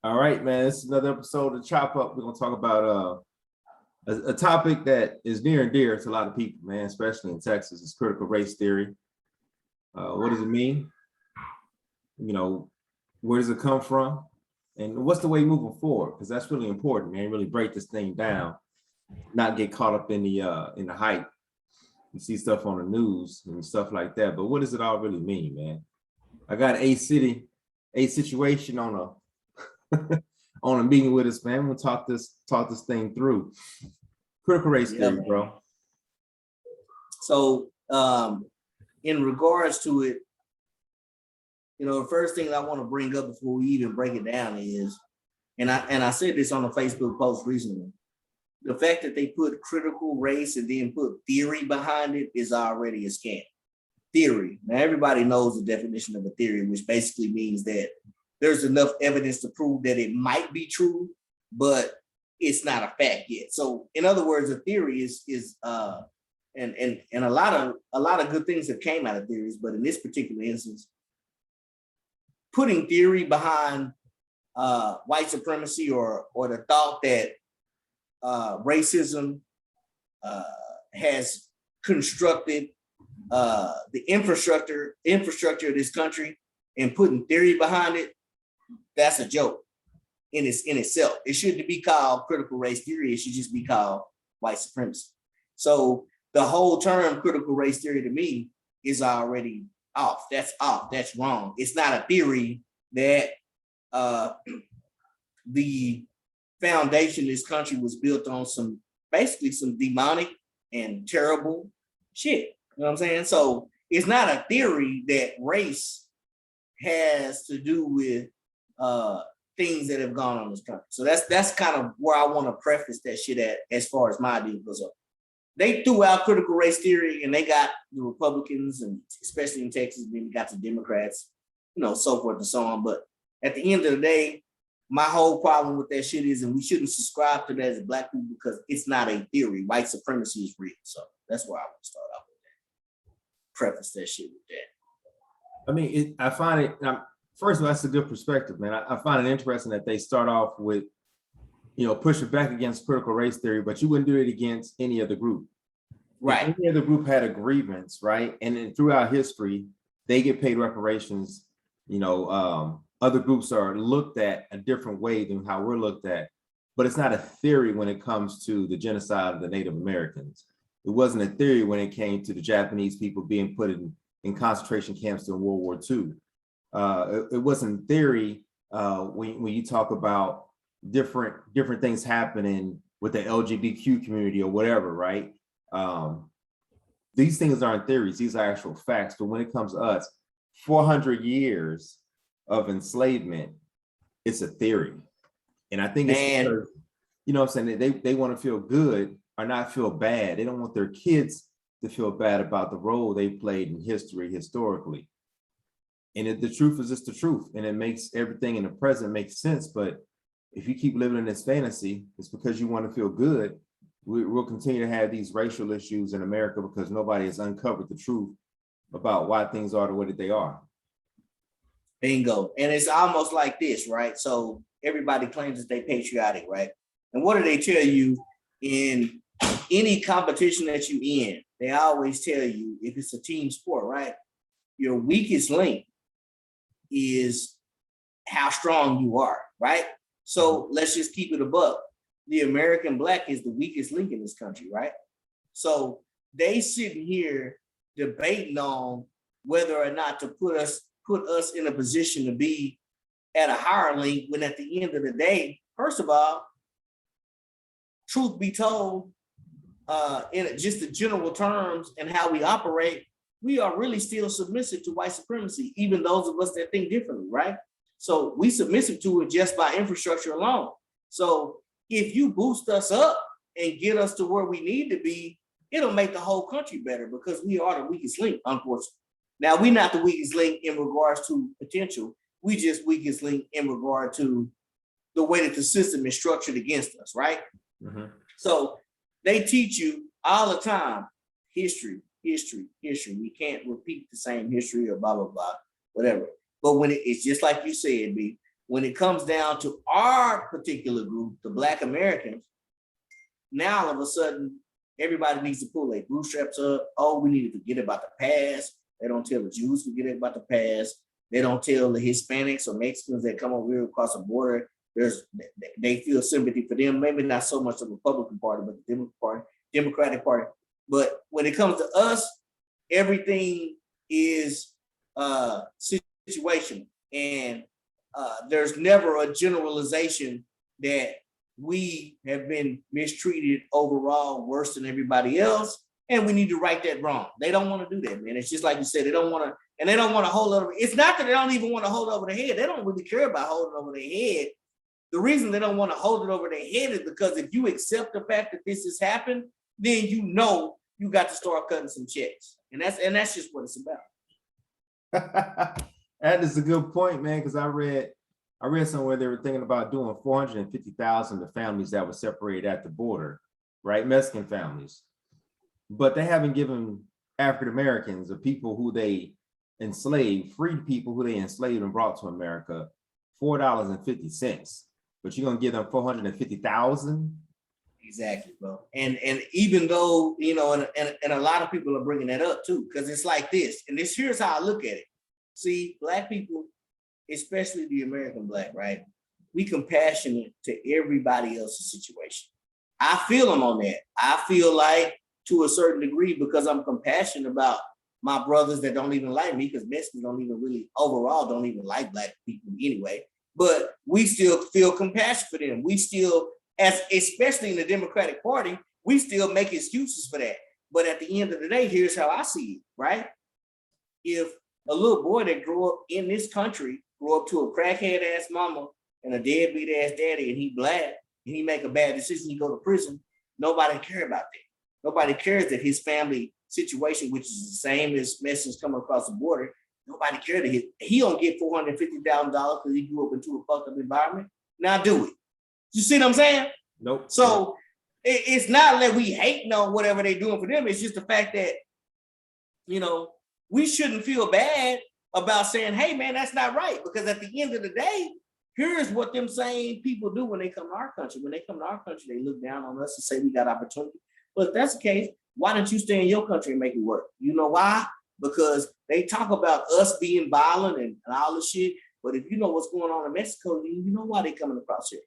All right, man. This is another episode of Chop Up. We're gonna talk about a topic that is near and dear to a lot of people, man, especially in Texas. It's critical race theory. What does it mean? You know, where does it come from? And what's the way moving forward? Because that's really important, man. Really break this thing down, not get caught up in the hype. You see stuff on the news and stuff like that. But what does it all really mean, man? I got a situation on a on a meeting with us, man. We'll talk this thing through. Critical race theory, bro. So in regards to it, the first thing I want to bring up before we even break it down is, and I said this on a Facebook post recently, the fact that they put critical race and then put theory behind it is already a scam. Theory. Now everybody knows the definition of a theory, which basically means that there's enough evidence to prove that it might be true, but it's not a fact yet. So in other words, a theory is and a lot of good things have came out of theories, but in this particular instance, putting theory behind white supremacy or the thought that racism has constructed the infrastructure of this country and putting theory behind it, that's a joke in itself. It shouldn't be called critical race theory. It should just be called white supremacy. So the whole term critical race theory to me is already off. That's off. That's wrong. It's not a theory that the foundation of this country was built on some demonic and terrible shit. You know what I'm saying? So it's not a theory that race has to do with things that have gone on in this country. So that's kind of where I want to preface that shit at as far as my idea goes up. They threw out critical race theory and they got the Republicans, and especially in Texas, then got the Democrats, so forth and so on. But at the end of the day, my whole problem with that shit is, and we shouldn't subscribe to that as black people because it's not a theory. White supremacy is real. So that's where I would start off with that. Preface that shit with that. I mean, I find it, first of all, that's a good perspective, man. I find it interesting that they start off with, pushing back against critical race theory, but you wouldn't do it against any other group. Right. If any other group had a grievance, right? And then throughout history, they get paid reparations. Other groups are looked at a different way than how we're looked at, but it's not a theory when it comes to the genocide of the Native Americans. It wasn't a theory when it came to the Japanese people being put in concentration camps during World War II. It wasn't theory when you talk about different things happening with the LGBTQ community or whatever, right? These things aren't theories; these are actual facts. But when it comes to us, 400 years of enslavement, it's a theory, and I think it's because, what I'm saying, they want to feel good or not feel bad. They don't want their kids to feel bad about the role they played in history historically. And the truth is just the truth, and it makes everything in the present make sense. But if you keep living in this fantasy, it's because you want to feel good. We'll continue to have these racial issues in America because nobody has uncovered the truth about why things are the way that they are. Bingo. And it's almost like this, right? So everybody claims that they're patriotic, right? And what do they tell you in any competition that you're in? They always tell you, if it's a team sport, right? Your weakest link is how strong you are, right? So let's just keep it above. The American black is the weakest link in this country, right? So they sitting here debating on whether or not to put us in a position to be at a higher link, when at the end of the day, first of all, truth be told, in just the general terms and how we operate, we are really still submissive to white supremacy, even those of us that think differently, right? So we submissive to it just by infrastructure alone. So if you boost us up and get us to where we need to be, it'll make the whole country better because we are the weakest link, unfortunately. Now, we're not the weakest link in regards to potential. We just weakest link in regard to the way that the system is structured against us, right? Mm-hmm. So they teach you all the time, history. We can't repeat the same history or blah, blah, blah, whatever. But when it's just like you said, B, when it comes down to our particular group, the Black Americans, now all of a sudden, everybody needs to pull their bootstraps up. Oh, we need to forget about the past. They don't tell the Jews to forget about the past. They don't tell the Hispanics or Mexicans that come over here across the border. They feel sympathy for them. Maybe not so much the Republican Party, but the Democratic Party. But when it comes to us, everything is situational, and there's never a generalization that we have been mistreated overall worse than everybody else, and we need to right that wrong. They don't want to do that, man. It's just like you said, they don't want to, and they don't want to hold over. It's not that they don't even want to hold over their head. They don't really care about holding over their head. The reason they don't want to hold it over their head is because if you accept the fact that this has happened, then you know you got to start cutting some checks. And that's just what it's about. That is a good point, man, because I read somewhere they were thinking about doing 450,000 to families that were separated at the border, right? Mexican families. But they haven't given African Americans or people who they enslaved, freed people who they enslaved and brought to America, $4.50. But you're gonna give them 450,000? Exactly, bro. And even though, you know, and a lot of people are bringing that up too, because it's like this, and here's how I look at it. See, Black people, especially the American Black, right? We compassionate to everybody else's situation. I feel them on that. I feel like to a certain degree, because I'm compassionate about my brothers that don't even like me, because Mexicans don't even really overall don't even like Black people anyway. But we still feel compassion for them. We still, especially in the Democratic Party, we still make excuses for that. But at the end of the day, here's how I see it, right? If a little boy that grew up in this country, grew up to a crackhead ass mama and a deadbeat ass daddy, and he Black, and he make a bad decision, he go to prison, nobody care about that. Nobody cares that his family situation, which is the same as Mexicans coming across the border, nobody cares that he don't get $450,000 because he grew up into a fucked up environment. Now do it. You see what I'm saying? Nope. So it's not that we hating on whatever they're doing for them. It's just the fact that, you know, we shouldn't feel bad about saying, hey, man, that's not right. Because at the end of the day, here's what them same people do when they come to our country. When they come to our country, they look down on us and say we got opportunity. But if that's the case, why don't you stay in your country and make it work? You know why? Because they talk about us being violent and all this shit. But if you know what's going on in Mexico, you know why they coming across here.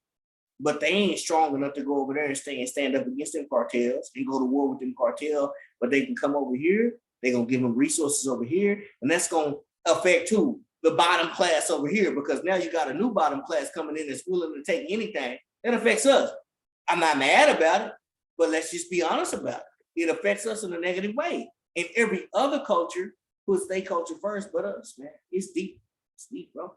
But they ain't strong enough to go over there and stand up against them cartels and go to war with them cartels. But they can come over here. They're going to give them resources over here. And that's going to affect who? The bottom class over here. Because now you got a new bottom class coming in that's willing to take anything. That affects us. I'm not mad about it, but let's just be honest about it. It affects us in a negative way. And every other culture puts their culture first but us, man. It's deep. It's deep, bro.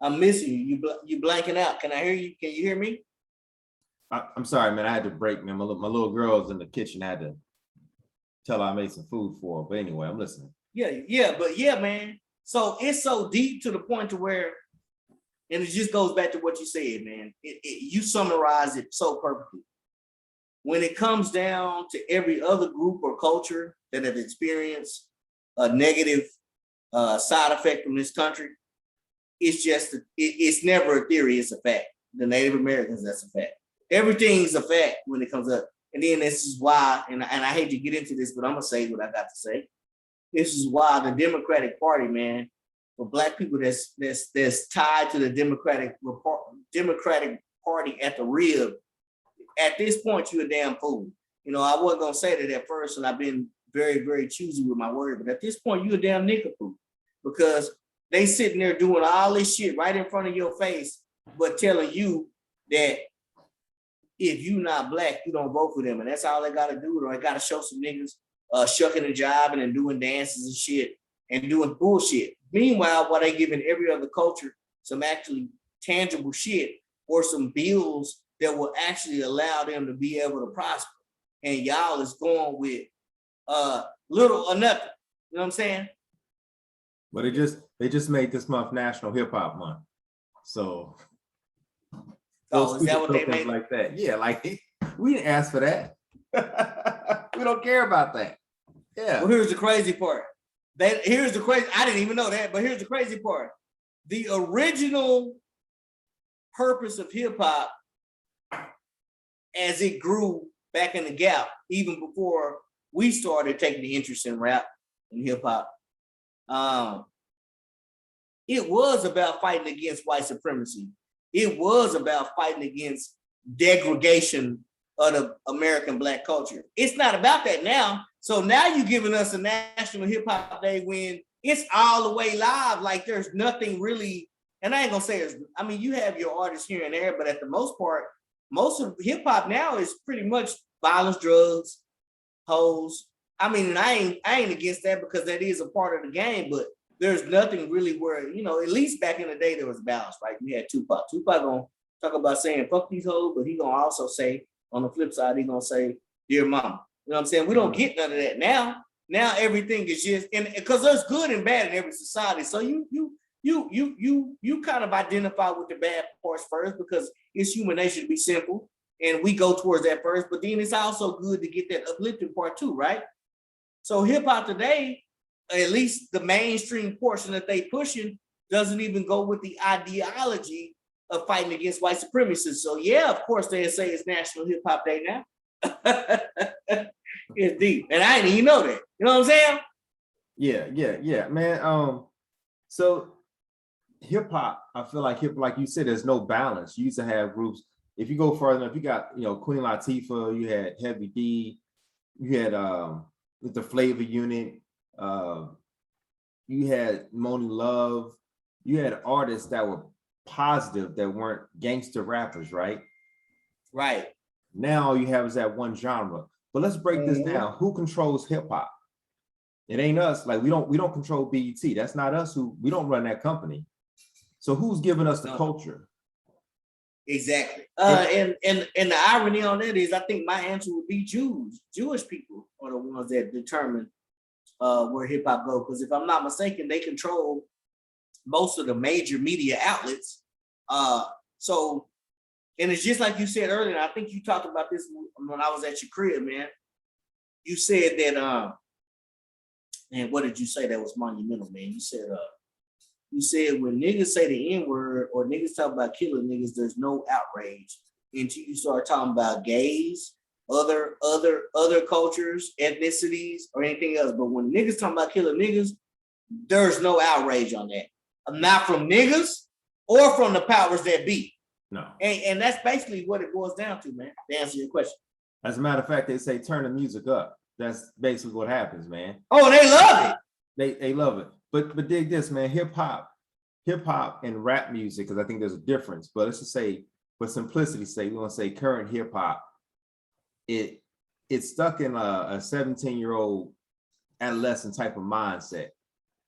I'm missing you. You blanking out. Can I hear you? Can you hear me? I'm sorry, man. I had to break, man. My little girl's in the kitchen. I had to tell her I made some food for her. But anyway, I'm listening. Yeah, but yeah, man. So it's so deep to the point to where, and it just goes back to what you said, man. You summarize it so perfectly. When it comes down to every other group or culture that have experienced a negative side effect from this country, it's never a theory, it's a fact. The Native Americans, that's a fact. Everything's a fact when it comes up. And then this is why, and I hate to get into this, but I'm gonna say what I got to say. This is why the Democratic Party, man, for Black people that's tied to the Democratic Party at the rib, at this point, you're a damn fool. You know, I wasn't gonna say that at first, and I've been very, very choosy with my word, but at this point, you're a damn nickapoo. Because they sitting there doing all this shit right in front of your face, but telling you that if you not Black, you don't vote for them. And that's all they gotta do. Or they gotta show some niggas shucking and jiving and doing dances and shit and doing bullshit. Meanwhile, while they giving every other culture some actually tangible shit or some bills that will actually allow them to be able to prosper. And y'all is going with little or nothing. You know what I'm saying? But they just made this month National Hip Hop Month. So is that what they made? Like that? Yeah, like we didn't ask for that. We don't care about that. Yeah. Well, here's the crazy part. Here's the crazy, I didn't even know that, but here's the crazy part. The original purpose of hip hop as it grew back in the Gap, even before we started taking the interest in rap and hip hop, it was about fighting against white supremacy. It was about fighting against degradation of the American Black culture. It's not about that now. So now you're giving us a National Hip Hop Day when it's all the way live. Like there's nothing really, and I ain't gonna say I mean, you have your artists here and there, but at the most part, most of hip hop now is pretty much violence, drugs, hoes. I mean, and I ain't against that because that is a part of the game, but there's nothing really where, you know, at least back in the day there was balance, right? We had Tupac. Tupac gonna talk about saying fuck these hoes, but he gonna also say on the flip side, he gonna say, dear mama. You know what I'm saying? We don't get none of that now. Now everything is just, and because there's good and bad in every society. So you kind of identify with the bad parts first because it's human nature to be simple, and we go towards that first. But then it's also good to get that uplifting part too, right? So hip hop today, at least the mainstream portion that they pushing, doesn't even go with the ideology of fighting against white supremacists. So yeah, of course they say it's National Hip Hop Day now. It's deep, and I didn't even know that. You know what I'm saying? Yeah, man. So hip hop, I feel like like you said, there's no balance. You used to have groups. If you go further, if you got, you know, Queen Latifah, you had Heavy D, you had with the Flavor Unit, you had Moni Love, you had artists that were positive that weren't gangster rappers, right? Right. Now all you have is that one genre. But let's break this down. Who controls hip hop? It ain't us. Like we don't control BET. That's not us. We don't run that company. So who's giving us the culture? Exactly. And the irony on that is, I think my answer would be Jews. Jewish people are the ones that determine where hip hop goes. Because if I'm not mistaken, they control most of the major media outlets. So, and it's just like you said earlier. I think you talked about this when I was at your crib, man. You said that, and what did you say that was monumental, man? You said when niggas say the N-word or niggas talk about killing niggas, there's no outrage until you start talking about gays, other cultures, ethnicities, or anything else. But when niggas talking about killing niggas, there's no outrage on that. Not from niggas or from the powers that be. No. And that's basically what it boils down to, man, to answer your question. As a matter of fact, they say turn the music up. That's basically what happens, man. Oh, they love it. They love it. But dig this, man. Hip hop and rap music, because I think there's a difference. But let's just say, for simplicity's sake, we want to say current hip hop. It's stuck in a 17-year-old adolescent type of mindset.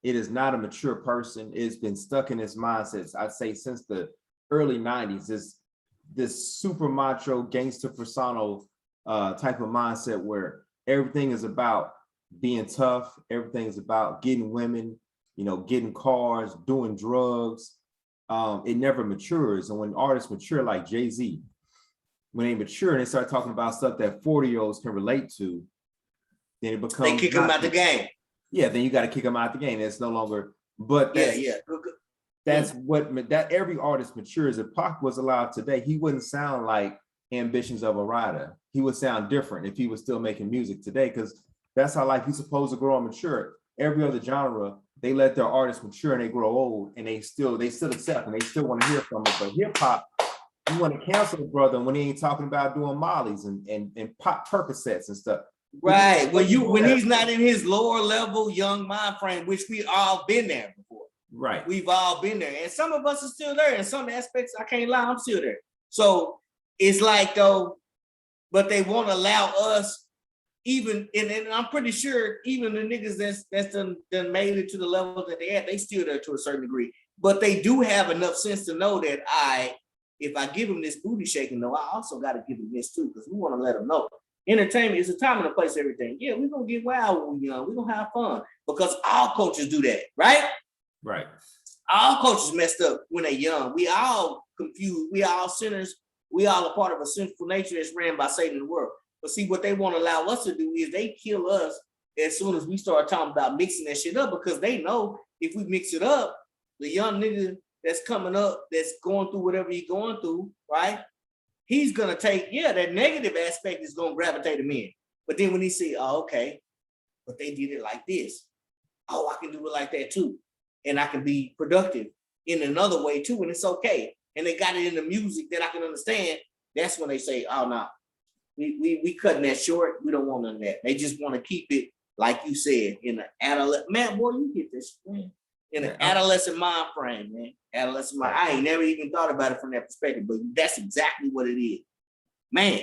It is not a mature person. It's been stuck in this mindset, I'd say, since the early 90s. This super macho gangster persona type of mindset where everything is about being tough. Everything is about getting women, you know, getting cars, doing drugs. It never matures. And when artists mature, like Jay-Z, when they mature and they start talking about stuff that 40-year-olds can relate to, then it becomes— they kick them out the game. Yeah, then you got to kick them out the game. It's no longer, but that's what every artist matures. If Pac was alive today, he wouldn't sound like Ambitions of a Rider. He would sound different if he was still making music today, because that's how life is supposed to grow and mature. Every other genre, they let their artists mature and they grow old, and they still accept and they still want to hear from it. But hip hop, you want to cancel the brother when he ain't talking about doing mollies and pop Percocets and stuff. Right. When he's not in his lower level young mind frame, which we all been there before. Right. We've all been there. And some of us are still there. In some aspects, I can't lie, I'm still there. So it's like, though, but they won't allow us, even, and I'm pretty sure even the niggas that's done made it to the level that they at, they still there to a certain degree. But they do have enough sense to know that if I give them this booty shaking, though, I also got to give them this too, because we want to let them know. Entertainment is a time and a place, everything. Yeah, we're going to get wild when we're young. We're going to have fun, because all cultures do that, right? Right. All cultures messed up when they're young. We all confused. We all sinners. We all a part of a sinful nature that's ran by Satan in the world. But see, what they want to allow us to do is they kill us as soon as we start talking about mixing that shit up, because they know if we mix it up, the young nigga that's coming up, that's going through whatever he's going through, right? He's gonna take, that negative aspect is gonna gravitate him in. But then when he see, oh, okay, but they did it like this. Oh, I can do it like that too. And I can be productive in another way too, and it's okay. And they got it in the music that I can understand. That's when they say, oh no, we cutting that short. We don't want none of that. They just want to keep it, like you said, in the adolescent. Man, boy, you get this, man. In an adolescent mind frame, man. Adolescent mind. I ain't never even thought about it from that perspective, but that's exactly what it is. Man.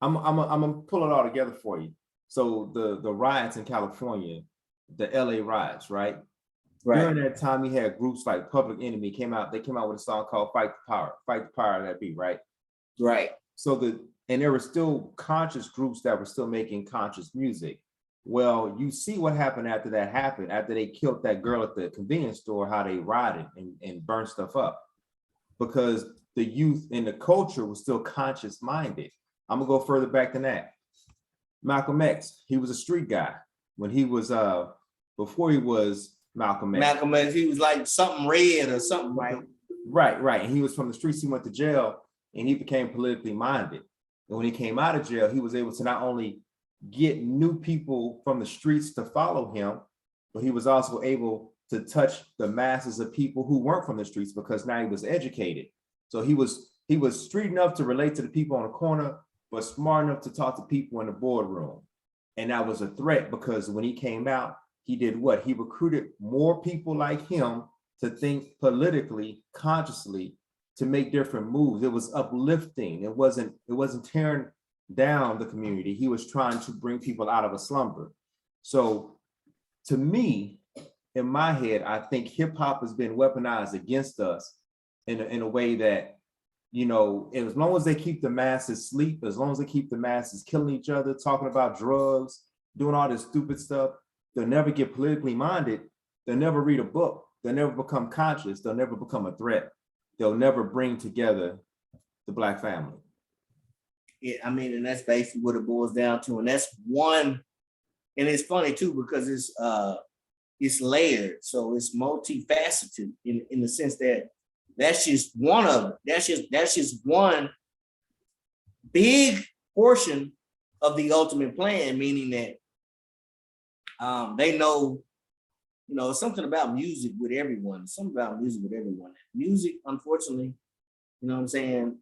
I'm gonna pull it all together for you. So the riots in California, the LA riots, right? During that time, you had groups like Public Enemy they came out with a song called Fight the Power That Be, right? Right. So and there were still conscious groups that were still making conscious music. Well, you see what happened after that happened, after they killed that girl at the convenience store, how they rioted and burned stuff up, because the youth and the culture was still conscious minded. I'm gonna go further back than that. Malcolm X, he was a street guy when he was before he was Malcolm X. Malcolm X, he was like something red or something, right? Right. And he was from the streets. He went to jail and he became politically minded. And when he came out of jail, he was able to not only get new people from the streets to follow him, but he was also able to touch the masses of people who weren't from the streets, because now he was educated. So he was street enough to relate to the people on the corner, but smart enough to talk to people in the boardroom. And that was a threat, because when he came out, he did what? He recruited more people like him to think politically, consciously, to make different moves. It was uplifting. It wasn't tearing down the community. He was trying to bring people out of a slumber. So to me, in my head, I think hip hop has been weaponized against us in a way that, you know, as long as they keep the masses asleep, as long as they keep the masses killing each other, talking about drugs, doing all this stupid stuff, they'll never get politically minded. They'll never read a book. They'll never become conscious. They'll never become a threat. They'll never bring together the Black family. Yeah, I mean, and that's basically what it boils down to. And that's one, and it's funny too, because it's layered. So it's multifaceted in the sense that that's just one of it. That's just one big portion of the ultimate plan, meaning that they know, you know, something about music with everyone. Something about music with everyone. Music, unfortunately, you know what I'm saying?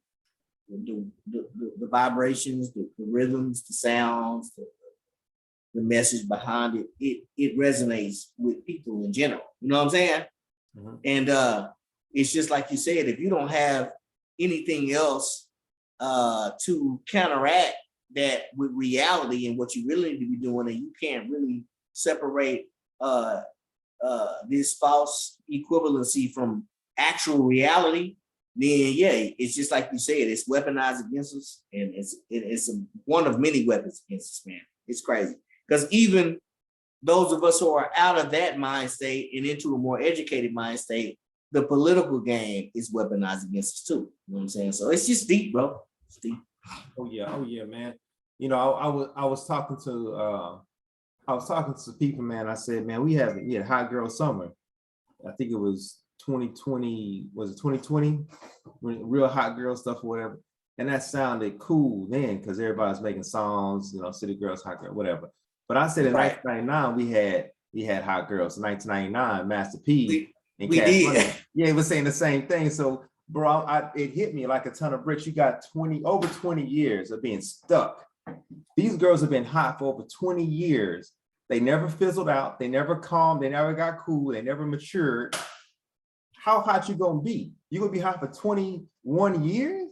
The vibrations, the rhythms, the sounds, the message behind it resonates with people in general. You know what I'm saying? Mm-hmm. And it's just like you said, if you don't have anything else to counteract that with reality and what you really need to be doing, and you can't really separate this false equivalency from actual reality, then yeah, it's just like you said, it's weaponized against us, and it's one of many weapons against us, man. It's crazy. Because even those of us who are out of that mind state and into a more educated mind state, the political game is weaponized against us too. You know what I'm saying? So it's just deep, bro. It's deep. Oh yeah, man. You know, I was talking to people, man. I said, man, we had Hot Girl Summer. I think it was 2020. Was it 2020? Real hot girl stuff or whatever. And that sounded cool then, because everybody's making songs, you know, City Girls, Hot Girl, whatever. But I said in 1999 we had Hot Girls. In 1999, Master P and we Cash did. Money. Yeah, it was saying the same thing. So, bro, it hit me like a ton of bricks. You got over 20 years of being stuck. These girls have been hot for over 20 years. They never fizzled out. They never calmed. They never got cool. They never matured. How hot you gonna be? You gonna be hot for 21 years?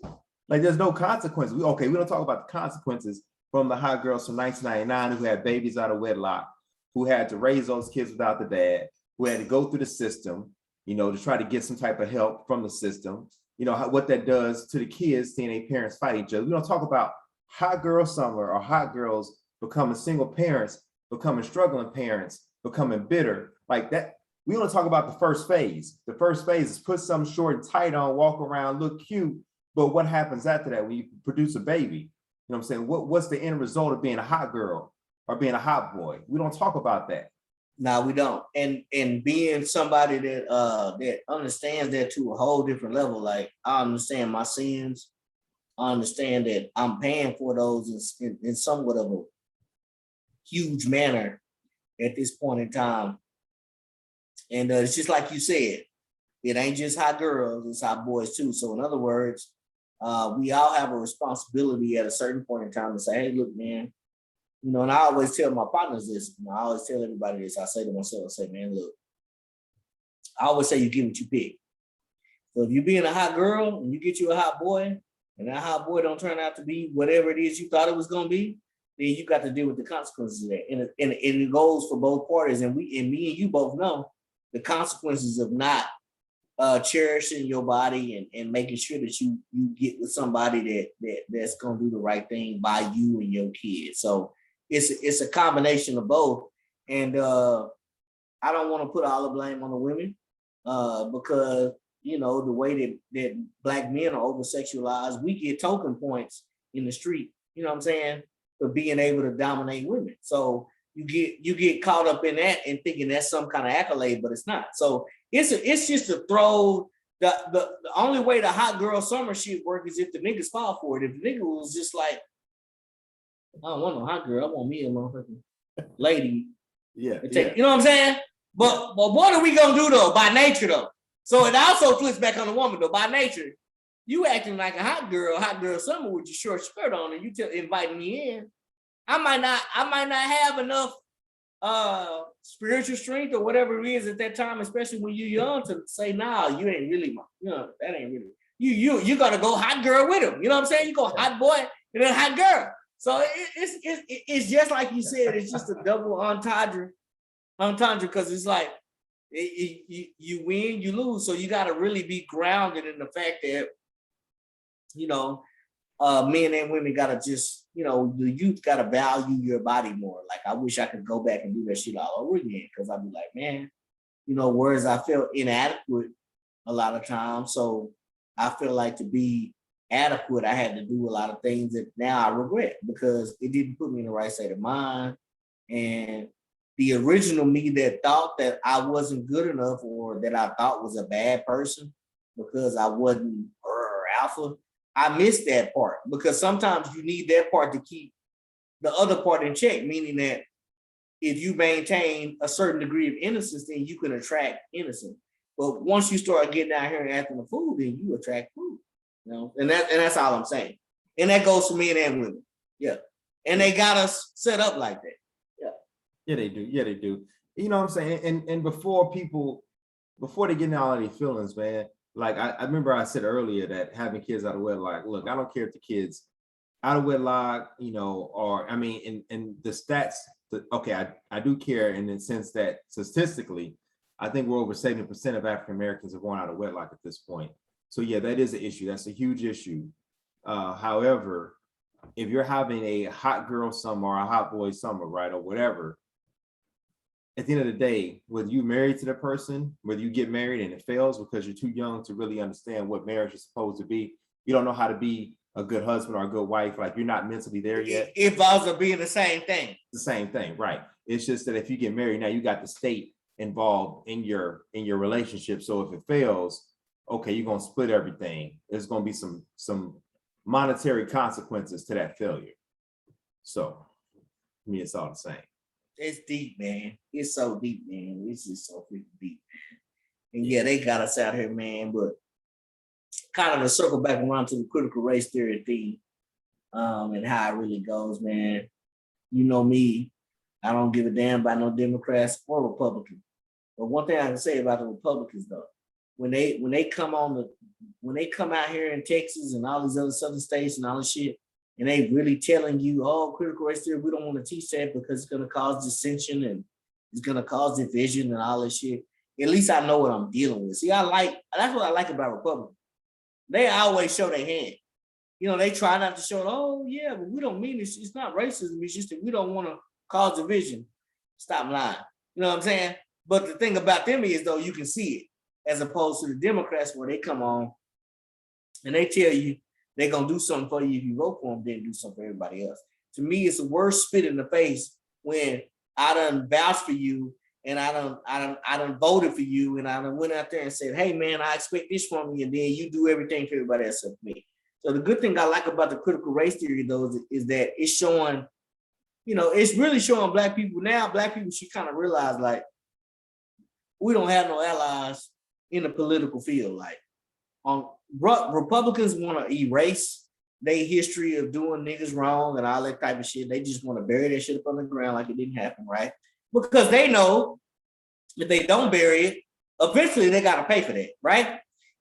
Like, there's no consequences. We don't talk about the consequences from the hot girls from 1999 who had babies out of wedlock, who had to raise those kids without the dad, who had to go through the system, you know, to try to get some type of help from the system. You know, what that does to the kids seeing their parents fight each other. We don't talk about hot girl summer or hot girls becoming single parents, becoming struggling parents, becoming bitter like that. We want to talk about the first phase. The first phase is put something short and tight on, walk around, look cute. But what happens after that when you produce a baby? You know what I'm saying? What's the end result of being a hot girl? or being a hot boy. We don't talk about that. No, we don't. And being somebody that understands that to a whole different level. Like, I understand my sins. I understand that I'm paying for those in somewhat of a huge manner at this point in time. And it's just like you said, it ain't just hot girls, it's hot boys too. So in other words, we all have a responsibility at a certain point in time to say, hey, look, man, you know, and I always tell my partners this, you know, I always tell everybody this. I say to myself, I say, man, look, I always say you get what you pick. So if you being a hot girl and you get you a hot boy, and that hot boy don't turn out to be whatever it is you thought it was going to be, then you got to deal with the consequences of that. And it goes for both parties. And me and you both know the consequences of not cherishing your body and making sure that you get with somebody that's going to do the right thing by you and your kids. So it's a combination of both. And I don't want to put all the blame on the women because, you know, the way that Black men are over-sexualized, we get token points in the street, you know what I'm saying, for being able to dominate women. So you get caught up in that and thinking that's some kind of accolade, but it's not. So it's just to throw the only way the hot girl summer shit work is if the niggas fall for it. If the nigga was just like, I don't want no hot girl, I want me a motherfucking lady. Yeah. You know what I'm saying? But what are we gonna do though? By nature though. So it also flips back on the woman though. By nature, you acting like a hot girl summer with your short skirt on, and you inviting me in. I might not have enough spiritual strength or whatever it is at that time, especially when you're young, to say, nah, you ain't really that ain't really you gotta go hot girl with him. You know what I'm saying? You go hot boy and then hot girl. So it's just like you said, it's just a double entendre because it's like you win, you lose. So you gotta really be grounded in the fact that, you know, men and women gotta just, you know, the youth gotta value your body more. Like, I wish I could go back and do that shit all over again, because I'd be like, man, you know, whereas I felt inadequate a lot of times. So I feel like to be adequate, I had to do a lot of things that now I regret because it didn't put me in the right state of mind. And the original me that thought that I wasn't good enough, or that I thought was a bad person because I wasn't alpha, I missed that part, because sometimes you need that part to keep the other part in check, meaning that if you maintain a certain degree of innocence, then you can attract innocence. But once you start getting out here and acting a fool, then you attract fool. You know, and that's all I'm saying. And that goes for men and women. Yeah. And they got us set up like that. Yeah. Yeah, they do. Yeah, they do. You know what I'm saying? And before they get in all of these feelings, man, like I remember I said earlier that having kids out of wedlock, look, I don't care if the kids out of wedlock, you know, or I mean, in the stats, okay, I do care in the sense that statistically, I think we're over 70% of African Americans are born out of wedlock at this point. So yeah, that is an issue. That's a huge issue. However, if you're having a hot girl summer or a hot boy summer, right, or whatever, at the end of the day, whether you married to the person, whether you get married and it fails because you're too young to really understand what marriage is supposed to be, you don't know how to be a good husband or a good wife, like you're not mentally there yet. It involves being the same thing. The same thing, right? It's just that if you get married now, you got the state involved in your relationship. So if it fails, okay, you're gonna split everything. There's gonna be some monetary consequences to that failure. So, to me, it's all the same. It's deep, man. It's so deep, man. It's just so freaking deep. And yeah, they got us out here, man. But kind of to circle back around to the critical race theory theme, and how it really goes, man. You know me, I don't give a damn about no Democrats or Republicans. But one thing I can say about the Republicans, though, when they come out here in Texas and all these other southern states and all this shit, and they really telling you, oh, critical race theory, we don't want to teach that because it's going to cause dissension and it's going to cause division and all this shit. At least I know what I'm dealing with. See, that's what I like about Republicans. They always show their hand. You know, they try not to show, oh, yeah, but we don't mean it's not racism. It's just that we don't want to cause division. Stop lying. You know what I'm saying? But the thing about them is, though, you can see it, as opposed to the Democrats where they come on and they tell you they're going to do something for you if you vote for them, then do something for everybody else. To me, it's a worse spit in the face when I done vouched for you and I done voted for you and I done went out there and said, hey man, I expect this from you, and then you do everything for everybody else except me. So the good thing I like about the critical race theory though is that it's showing, it's really showing black people now. Black people should kind of realize like we don't have no allies in the political field. Like Republicans want to erase their history of doing niggas wrong and all that type of shit. They just want to bury that shit up on the ground like it didn't happen, right? Because they know if they don't bury it, eventually they got to pay for that, right?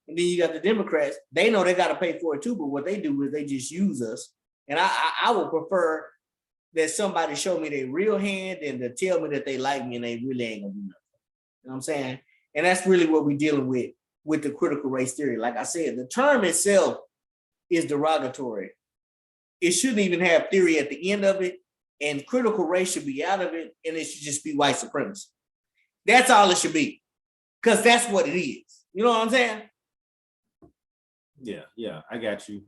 And then you got the Democrats. They know they got to pay for it too, but what they do is they just use us. And I would prefer that somebody show me their real hand than to tell me that they like me and they really ain't gonna do nothing. You know what I'm saying? And that's really what we're dealing with the critical race theory. Like I said, the term itself is derogatory. It shouldn't even have theory at the end of it, and critical race should be out of it, and it should just be white supremacy. That's all it should be, because that's what it is. You know what I'm saying? Yeah, I got you.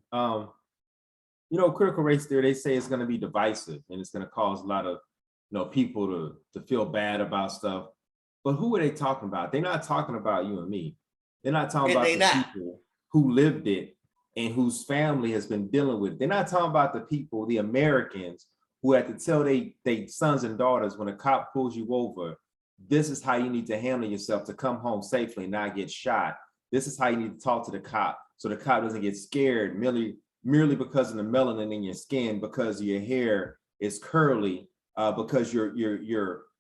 Critical race theory, they say it's going to be divisive and it's going to cause a lot of, people to feel bad about stuff. But who are they talking about? They're not talking about you and me. They're not talking about the people who lived it and whose family has been dealing with it. They're not talking about the people, the Americans, who had to tell their sons and daughters when a cop pulls you over, this is how you need to handle yourself to come home safely and not get shot. This is how you need to talk to the cop so the cop doesn't get scared merely because of the melanin in your skin, because your hair is curly, because you're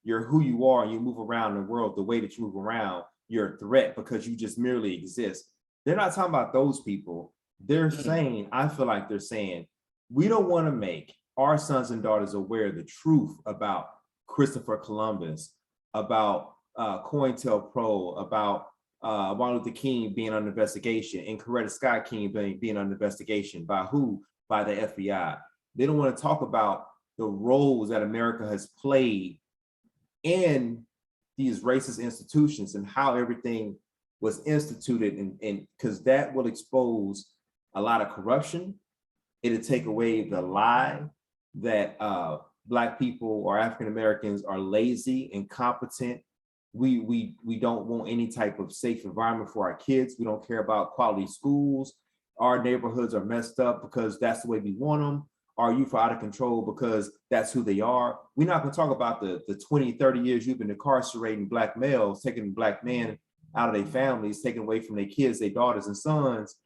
who you are and you move around the world the way that you move around. You're a threat because you just merely exist. They're not talking about those people. They're saying, I feel like they're saying, we don't want to make our sons and daughters aware of the truth about Christopher Columbus, about COINTELPRO, about Martin Luther King being under investigation and Coretta Scott King being under investigation. By who? By the FBI. They don't want to talk about the roles that America has played in these racist institutions and how everything was instituted, and because that will expose a lot of corruption. It'll take away the lie that Black people or African Americans are lazy, incompetent. We don't want any type of safe environment for our kids. We don't care about quality schools. Our neighborhoods are messed up because that's the way we want them. Our youth are out of control because that's who they are. We're not going to talk about the 20, 30 years you've been incarcerating Black males, taking Black men out of their families, taking away from their kids, their daughters and sons.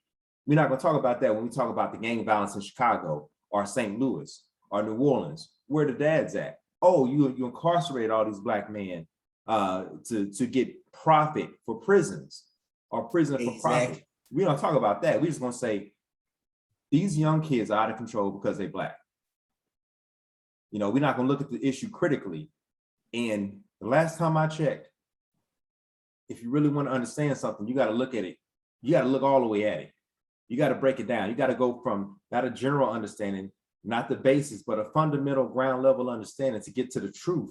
We're not going to talk about that when we talk about the gang violence in Chicago or St. Louis or New Orleans. Where the dads at? Oh, you incarcerate all these Black men to get profit for prisons or prison for profit. We don't talk about that. We're just going to say these young kids are out of control because they're Black. We're not going to look at the issue critically. And the last time I checked, if you really want to understand something, you got to look at it. You got to look all the way at it. You got to break it down. You got to go from not a general understanding, not the basis, but a fundamental ground level understanding to get to the truth.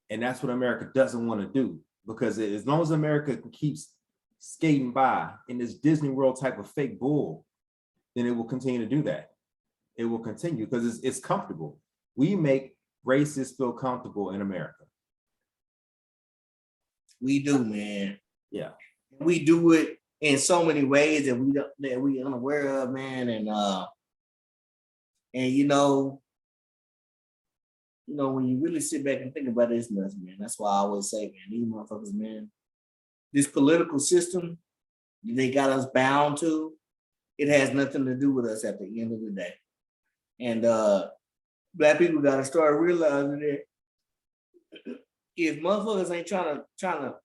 And that's what America doesn't want to do, because as long as America keeps skating by in this Disney World type of fake bull, then it will continue to do that. It will continue because it's comfortable. We make racists feel comfortable in America. We do, man. Yeah. We do it in so many ways that we unaware of, man. And when you really sit back and think about it, it's nuts, man. That's why I always say, man, these motherfuckers, man, this political system they got us bound to, it has nothing to do with us at the end of the day. And Black people got to start realizing that if motherfuckers ain't trying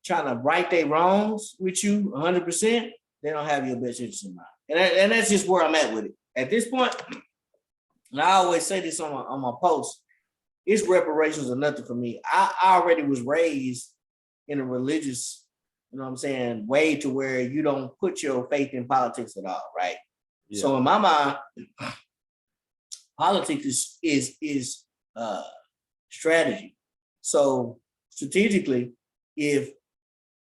to right their wrongs with you 100%, they don't have your best interest in mind. And that's just where I'm at with it. At this point, and I always say this on my post, it's reparations or nothing for me. I already was raised in a religious, way to where you don't put your faith in politics at all, right? Yeah. So in my mind, politics is strategy. So strategically, if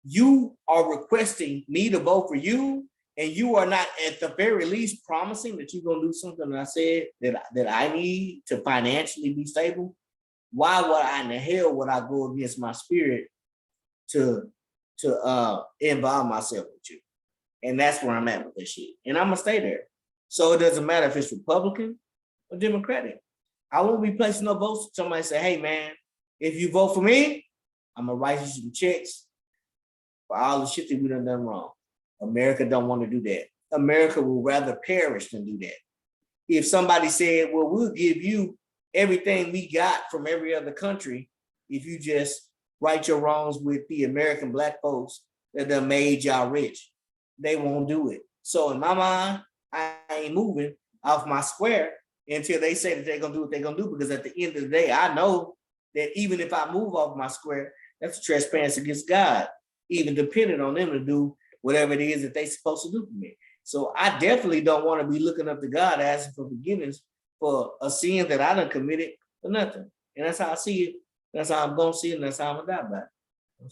you are requesting me to vote for you and you are not at the very least promising that you're gonna do something that I said that I need to financially be stable, why would I in the hell would I go against my spirit to involve myself with you? And that's where I'm at with this shit. And I'm gonna stay there. So it doesn't matter if it's Republican or Democratic. I won't be placing no votes. Somebody say, hey man, if you vote for me, I'm gonna write you some checks for all the shit that we done wrong. America don't want to do that. America will rather perish than do that. If somebody said, well, we'll give you everything we got from every other country if you just right your wrongs with the American black folks that done made y'all rich, they won't do it. So in my mind, I ain't moving off my square until they say that they're gonna do what they're gonna do, because at the end of the day, I know that even if I move off my square, that's a trespass against God, even depending on them to do whatever it is that they're supposed to do for me. So I definitely don't want to be looking up to God asking for forgiveness for a sin that I done committed for nothing. And that's how I see it. That's how I'm gonna see it, and that's how I'm gonna die by it. You know what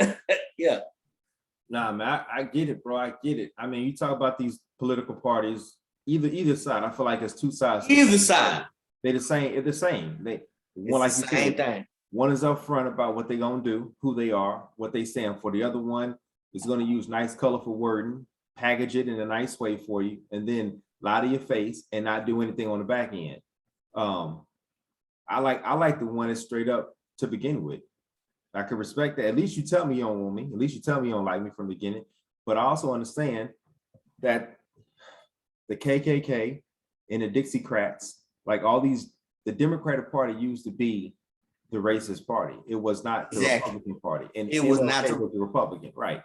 I'm saying? Yeah. Nah, man, I get it, bro. I get it. I mean, you talk about these political parties, either side. I feel like it's two sides. Either side. They're the same. They're the same. One, like the you same said, thing. one is upfront about what they're gonna do, who they are, what they stand for. The other one is gonna use nice, colorful wording, package it in a nice way for you, and then lie to your face and not do anything on the back end. I like the one that's straight up to begin with. I can respect that. At least you tell me you don't want me. At least you tell me you don't like me from the beginning. But I also understand that the KKK and the Dixiecrats, like all these, the Democratic Party used to be the racist party. It was not the Republican Party. And it was not the Republican, right?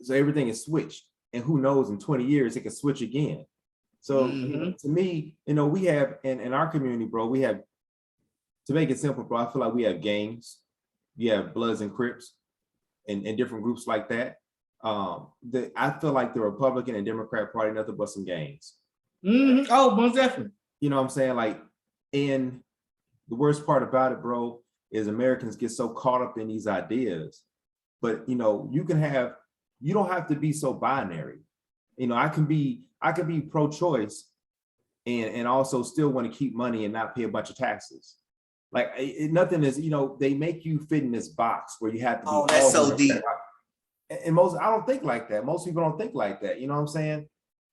So everything is switched. And who knows, in 20 years, it can switch again. So to me, we have, in our community, bro, we have, to make it simple, bro, I feel like we have gangs. You have Bloods and Crips and different groups like that. I feel like the Republican and Democrat Party, nothing but some gangs. Oh, most definitely. You know what I'm saying? Like, and the worst part about it, bro, is Americans get so caught up in these ideas. But, you don't have to be so binary. I can be pro-choice and also still want to keep money and not pay a bunch of taxes. Like nothing is, they make you fit in this box where you have to be. Oh, that's so deep. And I don't think like that. Most people don't think like that. You know what I'm saying?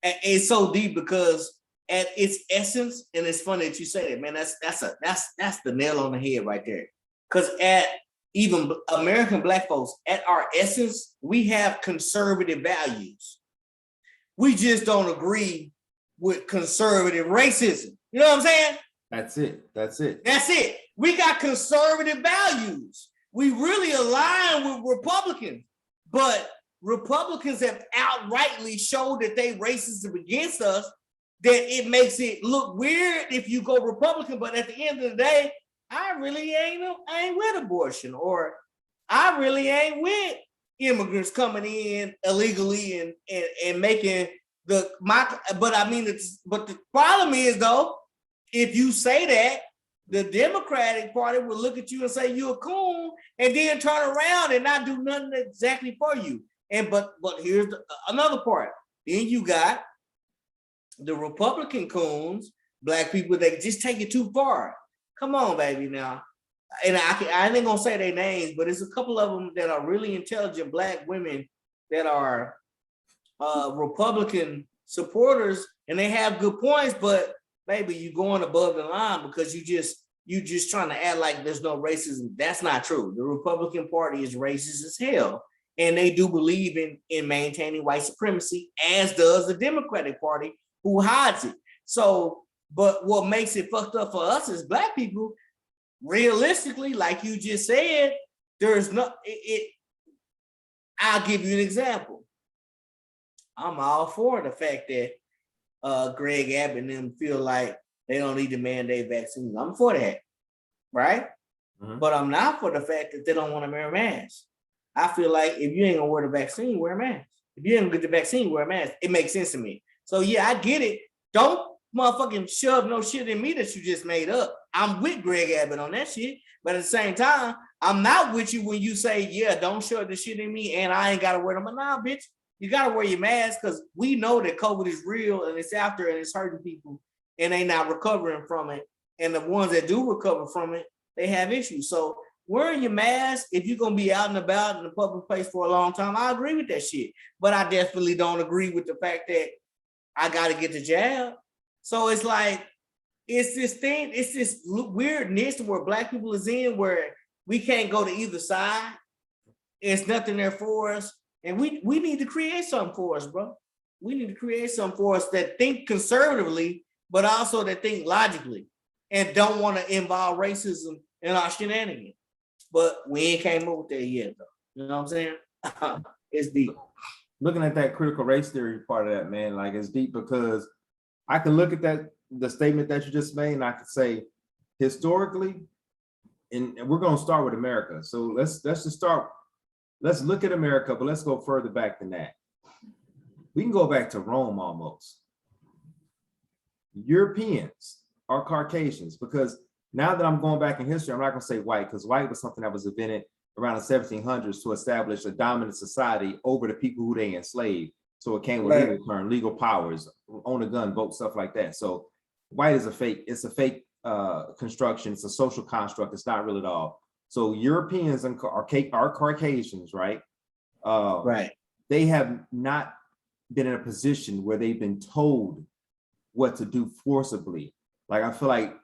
And it's so deep because at its essence, and it's funny that you say that, man. That's the nail on the head right there. Because at even American black folks, at our essence, we have conservative values. We just don't agree with conservative racism. You know what I'm saying? That's it. That's it. We got conservative values. We really align with Republicans, but Republicans have outrightly showed that they racism against us, that it makes it look weird if you go Republican, but at the end of the day, I really ain't with abortion, or I really ain't with immigrants coming in illegally and making but the problem is though, if you say that, the Democratic Party will look at you and say you're a coon, and then turn around and not do nothing exactly for you. But here's another part. Then you got the Republican coons, black people that just take it too far. Come on, baby, now. And I ain't gonna say their names, but it's a couple of them that are really intelligent black women that are Republican supporters, and they have good points, but baby, you going above the line because you just trying to act like there's no racism. That's not true. The Republican Party is racist as hell, and they do believe in maintaining white supremacy, as does the Democratic Party, who hides it. So, but what makes it fucked up for us as black people, realistically, like you just said, there's no I'll give you an example. I'm all for the fact that Greg Abbott and them feel like they don't need to mandate vaccines. I'm for that, right? But I'm not for the fact that they don't want to wear a mask. I feel like if you ain't gonna wear the vaccine, wear a mask. If you ain't gonna get the vaccine, wear a mask. It makes sense to me. So yeah, I get it. Don't motherfucking shove no shit in me that you just made up. I'm with Greg Abbott on that shit, but at the same time, I'm not with you when you say, yeah, don't shove the shit in me and I ain't gotta wear them. But nah, bitch, you gotta wear your mask because we know that COVID is real and it's out there and it's hurting people and they not recovering from it. And the ones that do recover from it, they have issues. So wearing your mask, if you're gonna be out and about in a public place for a long time, I agree with that shit. But I definitely don't agree with the fact that I gotta get the jab. So it's like, it's this thing, it's this weird niche where Black people is in where we can't go to either side. It's nothing there for us. And we need to create something for us, bro. We need to create something for us that think conservatively, but also that think logically and don't want to involve racism in our shenanigans. But we ain't came up with that yet, though. You know what I'm saying? It's deep. Looking at that critical race theory part of that, man, like it's deep because I can look at that, the statement that you just made, and I could say historically, and we're going to start with America. So let's just start. Let's look at America, but let's go further back than that. We can go back to Rome almost. Europeans are Caucasians, because now that I'm going back in history, I'm not going to say white, because white was something that was invented around the 1700s to establish a dominant society over the people who they enslaved. So it came with legal term, legal powers, own a gun, vote, stuff like that. So white is a fake, it's a fake construction, it's a social construct, it's not real at all. So Europeans are Caucasians, right? Right. They have not been in a position where they've been told what to do forcibly. Like I feel like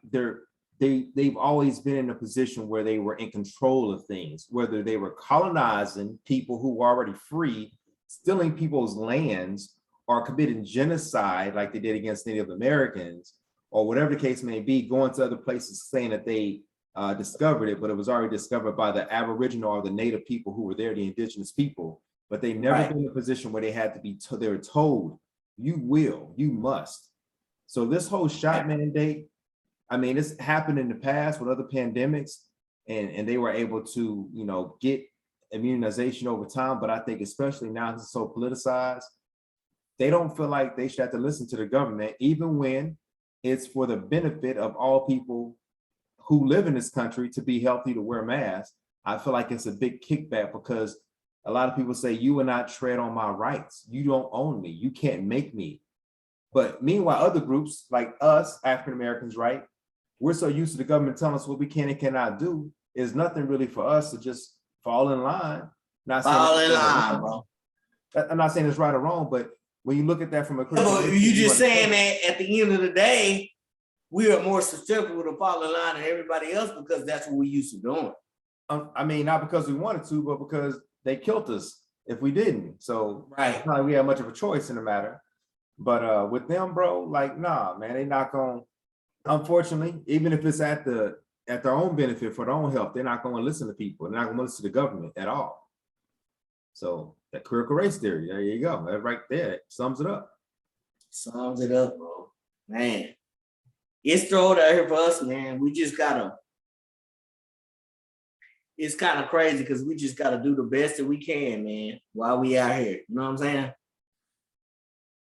they've always been in a position where they were in control of things, whether they were colonizing people who were already free, stealing people's lands, or committing genocide like they did against Native Americans, or whatever the case may be, going to other places saying that they discovered it, but it was already discovered by the Aboriginal or the Native people who were there, the indigenous people. But they never been in a position where they had to be, they were told, you must. So this whole shot mandate, I mean, it's happened in the past with other pandemics, and they were able to, you know, get immunization over time. But I think especially now it's so politicized, they don't feel like they should have to listen to the government, even when it's for the benefit of all people who live in this country to be healthy, to wear masks. I feel like it's a big kickback because a lot of people say, you will not tread on my rights. You don't own me. You can't make me. But meanwhile, other groups like us, African Americans, right? We're so used to the government telling us what we can and cannot do. Is nothing really for us to just fall in line. Not fall in line, bro. I'm not saying it's right or wrong, but when you look at that from a critical, but you just saying that at the end of the day, we are more susceptible to fall in line than everybody else because that's what we used to doing. I mean, not because we wanted to, but because they killed us if we didn't. So it's not like we had much of a choice in the matter. But with them, bro, like, nah, man, they not gonna, unfortunately, even if it's at their own benefit for their own health, they're not gonna listen to people. They're not gonna listen to the government at all. So that critical race theory, there you go. That right there sums it up. Sums it up, bro. Man, it's thrown out here for us, man. We just gotta, it's kind of crazy because we just gotta do the best that we can, man, while we out here. You know what I'm saying?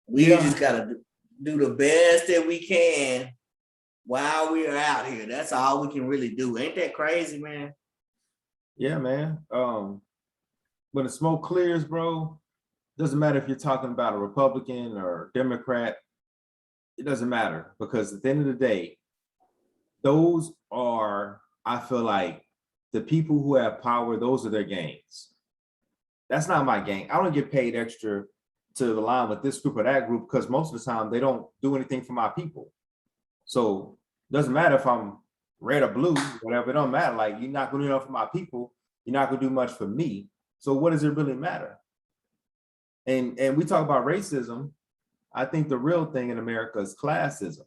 We just gotta do the best that we can while we are out here. That's all we can really do. Ain't that crazy, man? Yeah, man. When the smoke clears, bro, doesn't matter if you're talking about a Republican or Democrat. It doesn't matter, because at the end of the day, those are, I feel like, the people who have power. Those are their gains. That's not my gain. I don't get paid extra to align with this group or that group because most of the time they don't do anything for my people. So it doesn't matter if I'm red or blue, whatever, it don't matter. Like, you're not gonna do enough for my people, you're not gonna do much for me. So what does it really matter? And we talk about racism. I think the real thing in America is classism.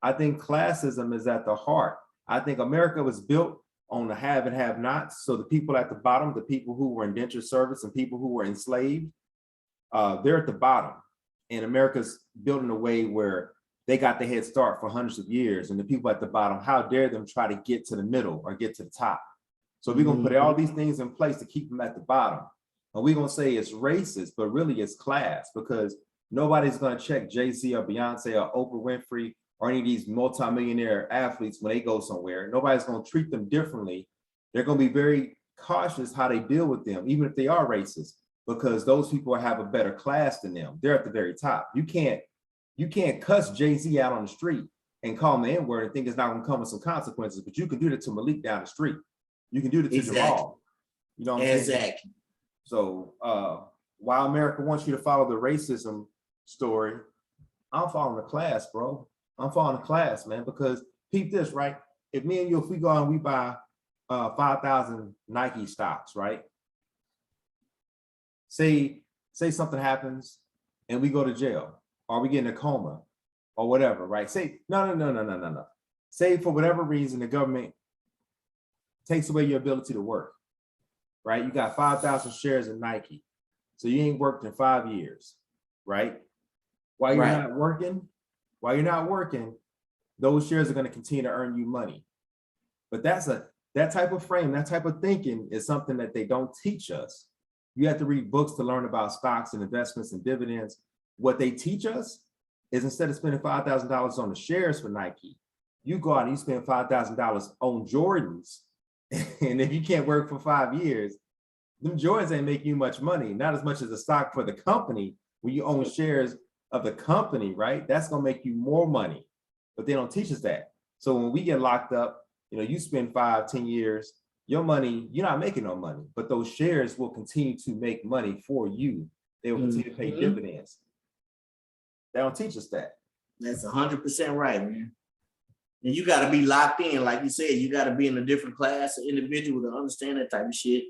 I think classism is at the heart. I think America was built on the have and have nots. So the people at the bottom, the people who were indentured service and people who were enslaved, they're at the bottom. And America's built in a way where they got the head start for hundreds of years. And the people at the bottom, how dare them try to get to the middle or get to the top? So we're gonna put all these things in place to keep them at the bottom. And we're gonna say it's racist, but really it's class, because nobody's gonna check Jay-Z or Beyonce or Oprah Winfrey or any of these multimillionaire athletes when they go somewhere. Nobody's gonna treat them differently. They're gonna be very cautious how they deal with them, even if they are racist, because those people have a better class than them. They're at the very top. You can't cuss Jay-Z out on the street. and call him the N-word and think it's not gonna come with some consequences, but you can do that to Malik down the street. You can do that to Jamal. You know what I'm saying? Exactly. So while America wants you to follow the racism story, I'm following the class, bro. I'm following the class, man, because peep this, right? If me and you, if we go out and we buy 5,000 Nike stocks, right? Say something happens and we go to jail, or we get in a coma or whatever, right? Say, no. Say for whatever reason, the government takes away your ability to work, right? You got 5,000 shares in Nike. So you ain't worked in 5 years, right? While you're not working, those shares are going to continue to earn you money. But that type of frame, that type of thinking is something that they don't teach us. You have to read books to learn about stocks and investments and dividends. What they teach us is instead of spending $5,000 on the shares for Nike, you go out and you spend $5,000 on Jordans. And if you can't work for 5 years, them Jordans ain't make you much money, not as much as a stock for the company. When you own shares of the company, right? That's gonna make you more money, but they don't teach us that. So when we get locked up, you spend 5-10 years, your money, you're not making no money, but those shares will continue to make money for you. They will continue to pay dividends. They don't teach us that. That's 100% right, man. And you got to be locked in, like you said. You got to be in a different class of individual to understand that type of shit,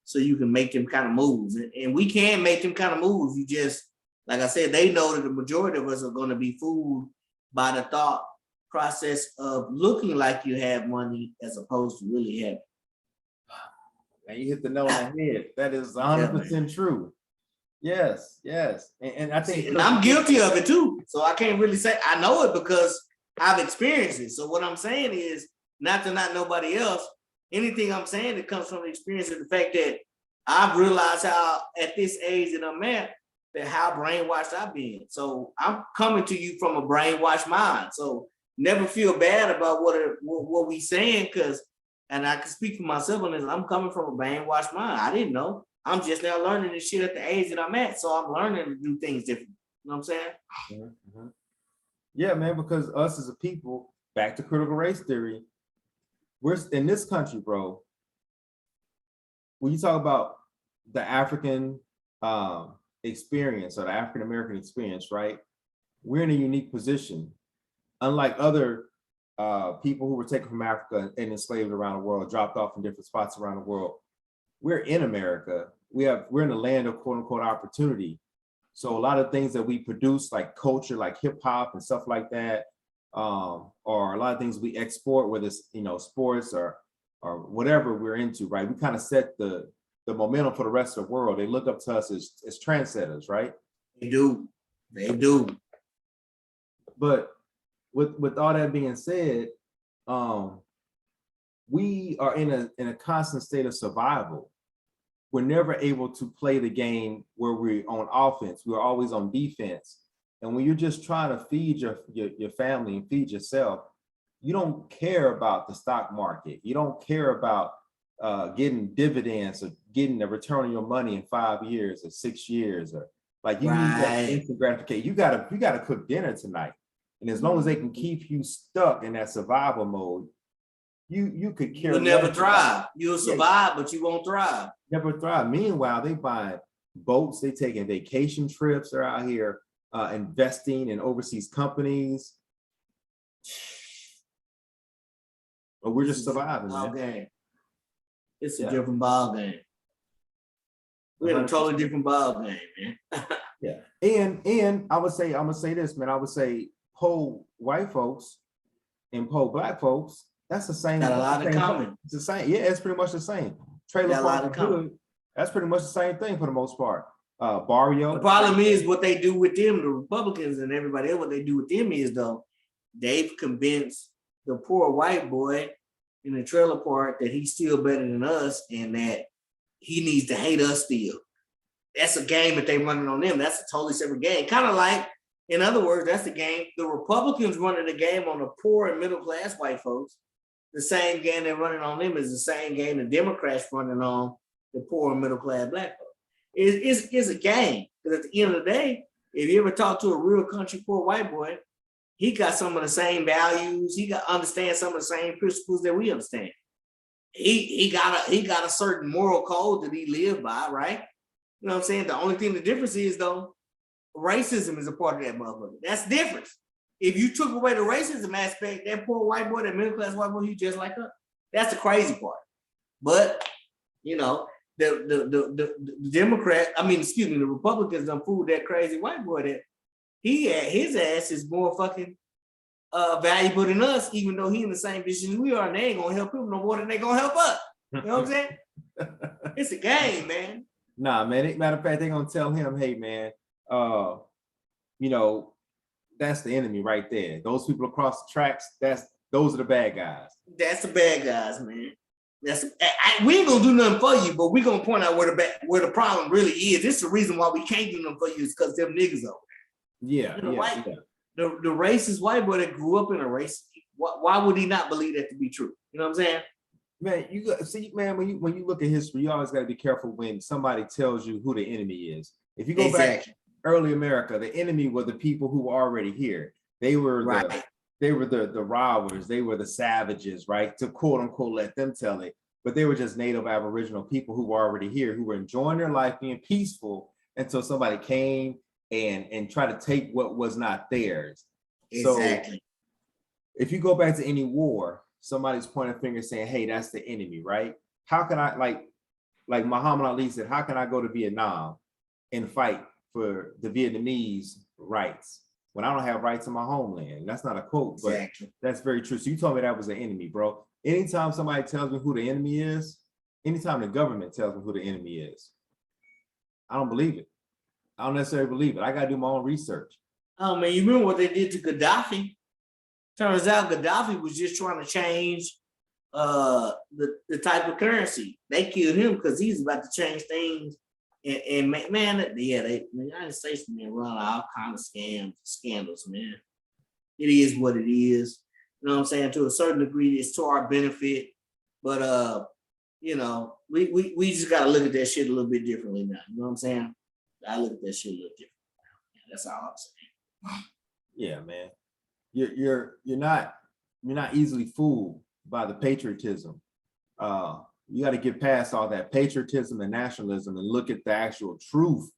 so you can make them kind of moves. And we can make them kind of moves. You just, like I said, they know that the majority of us are going to be fooled by the thought process of looking like you have money as opposed to really having. And you hit the nail on the head. That is 100% true. Yes. And I think and I'm guilty of it too. So I can't really say I know it because I've experienced it. So what I'm saying is not to not nobody else. Anything I'm saying that comes from the experience of the fact that I've realized how at this age that I'm at, that how brainwashed I've been. So I'm coming to you from a brainwashed mind. So never feel bad about what we saying, because, and I can speak for myself on this, I'm coming from a brainwashed mind. I didn't know. I'm just now learning this shit at the age that I'm at. So I'm learning to do things different. You know what I'm saying? Mm-hmm. Yeah, man, because us as a people, back to critical race theory, we're in this country, bro. When you talk about the African experience or the African American experience, right? We're in a unique position. Unlike other people who were taken from Africa and enslaved around the world, dropped off in different spots around the world, we're in America. We're in the land of quote unquote opportunity. So a lot of things that we produce, like culture, like hip hop and stuff like that, or a lot of things we export, whether it's sports or whatever we're into, right? We kind of set the momentum for the rest of the world. They look up to us as trendsetters, right? They do. But with all that being said, we are in a constant state of survival. We're never able to play the game where we're on offense. We're always on defense. And when you're just trying to feed your family and feed yourself, you don't care about the stock market. You don't care about getting dividends or getting a return on your money in 5 years or 6 years, or like you need that instant gratification. You gotta cook dinner tonight. And as long as they can keep you stuck in that survival mode, you could care. You'll never thrive. You'll survive, but you won't thrive. Never thrive. Meanwhile, they buy boats, they taking vacation trips, they're out here investing in overseas companies. But we're just surviving, man. It's a different ball game. We're in a totally different ball game, man. Yeah. And I'm gonna say this, man. I would say poor white folks and poor black folks, that's the same. Got a lot in common. It's the same. Yeah, it's pretty much the same. Trailer park good. That's pretty much the same thing for the most part. Barrio. The problem is what they do with them, the Republicans and everybody else, what they do with them is though, they've convinced the poor white boy in the trailer park that he's still better than us and that he needs to hate us still. That's a game that they running on them. That's a totally separate game. Kind of like, in other words, that's the game. The Republicans running the game on the poor and middle class white folks. The same game they're running on them is the same game the Democrats running on the poor and middle class black folks. It's a game. Because at the end of the day, if you ever talk to a real country poor white boy, he got some of the same values. He got understand some of the same principles that we understand. He got a certain moral code that he lived by, right? You know what I'm saying? The only thing the difference is though, racism is a part of that motherfucker. That's the difference. If you took away the racism aspect, that poor white boy, that middle class white boy, he just like us. That's the crazy part. But you know, the Democrat, the Republicans done fooled that crazy white boy that his ass is more fucking valuable than us, even though he in the same position as we are, and they ain't gonna help him no more than they gonna help us. You know what I'm saying? It's a game, man. Nah, man. Matter of fact, they gonna tell him, hey, man, you know, that's the enemy right there. Those people across the tracks, those are the bad guys. That's the bad guys, man. We ain't gonna do nothing for you, but we gonna point out where the problem really is. This is the reason why we can't do nothing for you is because them niggas over there. Yeah, The racist white boy that grew up in a race, why would he not believe that to be true? You know what I'm saying? Man, you got see, man, when you look at history, you always got to be careful when somebody tells you who the enemy is. If you go back early America, the enemy were the people who were already here. They were the robbers, they were the savages, right? To quote unquote, let them tell it. But they were just native Aboriginal people who were already here, who were enjoying their life, being peaceful until somebody came and try to take what was not theirs. Exactly. So if you go back to any war, somebody's pointing a finger saying, hey, that's the enemy, right? How can I, like Muhammad Ali said, how can I go to Vietnam and fight for the Vietnamese rights when I don't have rights in my homeland? That's not a quote, but that's very true. So you told me that was the enemy, bro. Anytime somebody tells me who the enemy is, anytime the government tells me who the enemy is, I don't believe it. I don't necessarily believe it. I got to do my own research. Oh, man, you remember what they did to Gaddafi? Turns out Gaddafi was just trying to change the type of currency. They killed him because he's about to change things. And man, the United States, man, run all kinds of scandals, man. It is what it is. You know what I'm saying? To a certain degree, it's to our benefit. But you know, we just gotta look at that shit a little bit differently now. You know what I'm saying? I look at that shit a little different. That's all I'm saying. Yeah, man. You're not easily fooled by the patriotism. You got to get past all that patriotism and nationalism and look at the actual truth,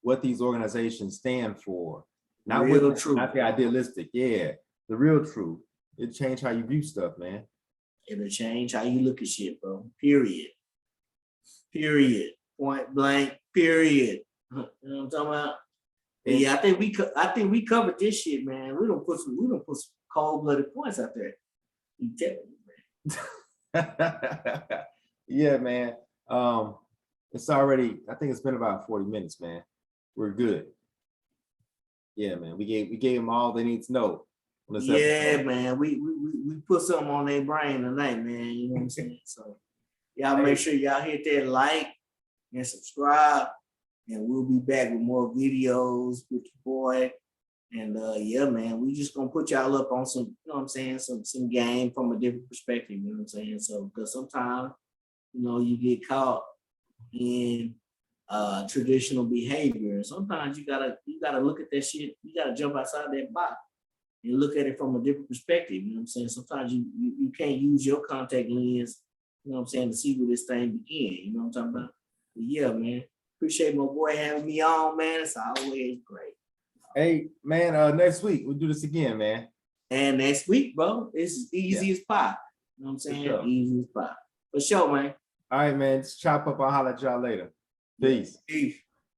what these organizations stand for. Not real truth, not the idealistic. Yeah, the real truth. It change how you view stuff, man. It'll change how you look at shit, bro. Period. Point blank. Period. You know what I'm talking about? Yeah, I think we covered this shit, man. We don't put some cold-blooded points out there. You tell me, man. Yeah, man. It's already, I think it's been about 40 minutes, man. We're good. Yeah, man. We gave them all they need to know. Yeah, man. We put something on their brain tonight, man. You know what I'm saying? So y'all make sure y'all hit that like and subscribe. And we'll be back with more videos with your boy. And yeah, man, we just gonna put y'all up on some, you know what I'm saying, some game from a different perspective, you know what I'm saying? So because sometimes, you know, you get caught in traditional behavior. And sometimes you gotta look at that shit, you gotta jump outside that box and look at it from a different perspective. You know what I'm saying? Sometimes you can't use your contact lens, you know what I'm saying, to see where this thing begins. You know what I'm talking about? But yeah, man. Appreciate my boy having me on, man. It's always great. Hey, man, next week we'll do this again, man. And next week, bro, it's easy as pie. You know what I'm saying? Sure. Easy as pie. For sure, man. All right, man. Just chop up. I'll holler at y'all later. Peace. Peace.